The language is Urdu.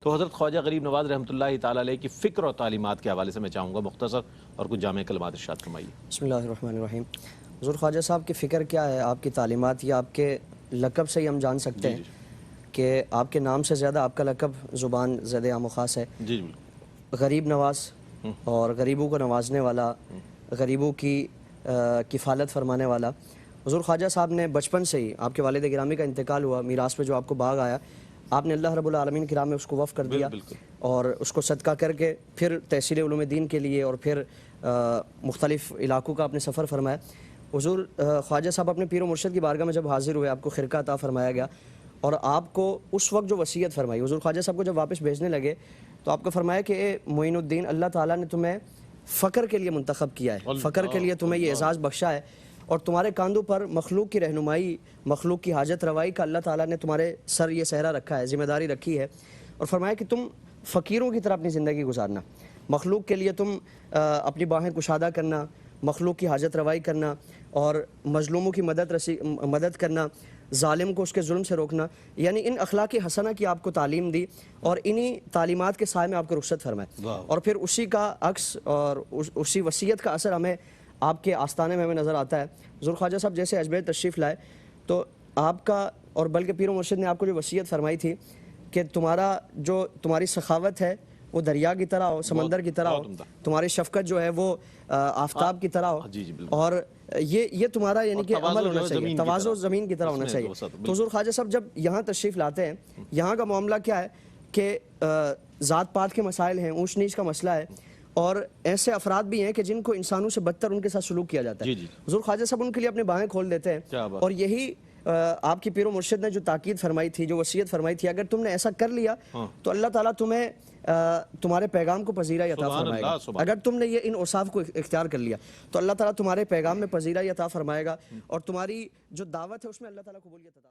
تو حضرت خواجہ غریب نواز رحمۃ اللہ تعالیٰ علیہ کی فکر اور تعلیمات کے حوالے سے میں چاہوں گا مختصر اور کچھ جامع کلمات ارشاد فرمائیے۔ بسم اللہ الرحمن الرحیم۔ حضور خواجہ صاحب کی فکر کیا ہے؟ آپ کی تعلیمات یا آپ کے لقب سے ہی ہم جان سکتے ہیں کہ آپ کے نام سے زیادہ آپ کا لقب زبان زد عام و خاص ہے۔ جی بالکل۔ غریب نواز اور غریبوں کو نوازنے والا، غریبوں کی کفالت فرمانے والا۔ حضور خواجہ صاحب نے بچپن سے ہی، آپ کے والد گرامی کا انتقال ہوا، میراث پہ جو آپ کو باغ آیا، آپ نے اللہ رب العالمین کی راہ میں اس کو وقف کر دیا اور اس کو صدقہ کر کے پھر تحصیل علوم دین کے لیے اور پھر مختلف علاقوں کا اپنے سفر فرمایا۔ حضور خواجہ صاحب اپنے پیر و مرشد کی بارگاہ میں جب حاضر ہوئے، آپ کو خرقہ عطا فرمایا گیا اور آپ کو اس وقت جو وصیت فرمائی، حضور خواجہ صاحب کو جب واپس بھیجنے لگے تو آپ کو فرمایا کہ اے معین الدین، اللہ تعالیٰ نے تمہیں فقر کے لیے منتخب کیا ہے، فقر کے لیے تمہیں یہ اعزاز بخشا ہے اور تمہارے کاندھوں پر مخلوق کی رہنمائی، مخلوق کی حاجت روائی کا اللہ تعالیٰ نے تمہارے سر یہ صحرا رکھا ہے، ذمہ داری رکھی ہے، اور فرمایا کہ تم فقیروں کی طرح اپنی زندگی گزارنا، مخلوق کے لیے تم اپنی باہیں کشادہ کرنا، مخلوق کی حاجت روائی کرنا اور مظلوموں کی مدد کرنا، ظالم کو اس کے ظلم سے روکنا، یعنی ان اخلاق حسنہ کی آپ کو تعلیم دی اور انہی تعلیمات کے سائے میں آپ کو رخصت فرمائے، اور پھر اسی کا عکس اور اسی وصیت کا اثر ہمیں آپ کے آستانے میں ہمیں نظر آتا ہے۔ حضور خواجہ صاحب جیسے اجمیر تشریف لائے تو آپ کا اور بلکہ پیر و مرشد نے آپ کو جو وصیت فرمائی تھی کہ تمہاری سخاوت ہے وہ دریا کی طرح ہو، سمندر کی طرح ہو، تمہاری شفقت جو ہے وہ آفتاب کی طرح ہو، اور یہ تمہارا یعنی کہ عمل ہونا چاہیے، تواضع زمین کی طرح ہونا چاہیے۔ تو حضور خواجہ صاحب جب یہاں تشریف لاتے ہیں، یہاں کا معاملہ کیا ہے کہ ذات پات کے مسائل ہیں، اونچ نیچ کا مسئلہ ہے، اور ایسے افراد بھی ہیں کہ جن کو انسانوں سے بدتر ان کے ساتھ سلوک کیا جاتا ہے۔ حضور خواجہ صاحب ان کے لیے اپنے باہیں کھول دیتے ہیں، اور یہی آپ کی پیر و مرشد نے جو تاکید فرمائی تھی، جو وصیت فرمائی تھی، اگر تم نے ایسا کر لیا تو اللہ تعالیٰ تمہیں تمہارے پیغام کو پذیرائی عطا فرمائے گا۔ اگر تم نے یہ ان اوصاف کو اختیار کر لیا تو اللہ تعالیٰ تمہارے پیغام میں پذیرائی عطا فرمائے گا اور تمہاری جو دعوت ہے اس میں اللہ تعالیٰ قبولیت عطا